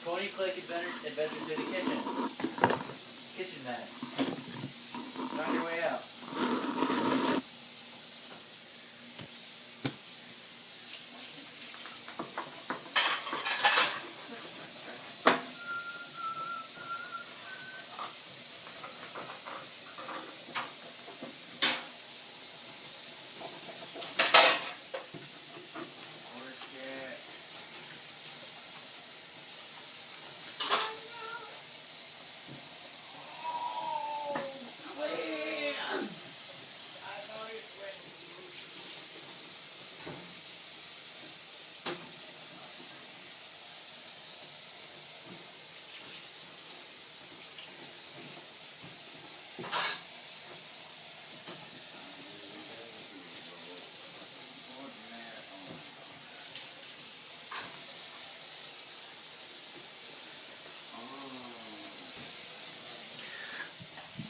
Click Adventures to the Kitchen. Kitchen mess. You're on your way out.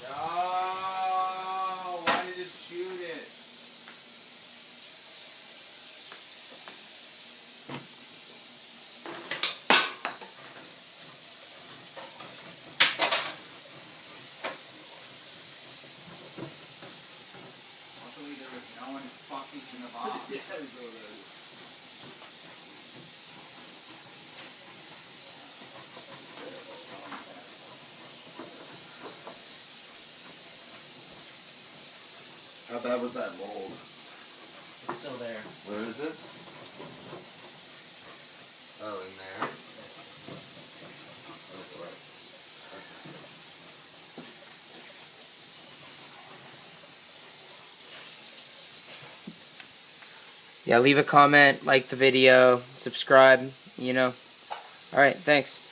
No, why did it shoot it? Luckily there was no one fucking in the box. How bad was that mold? It's still there. Where is it? Oh, in there. Oh boy. Yeah, leave a comment, like the video, subscribe, you know. Alright, thanks.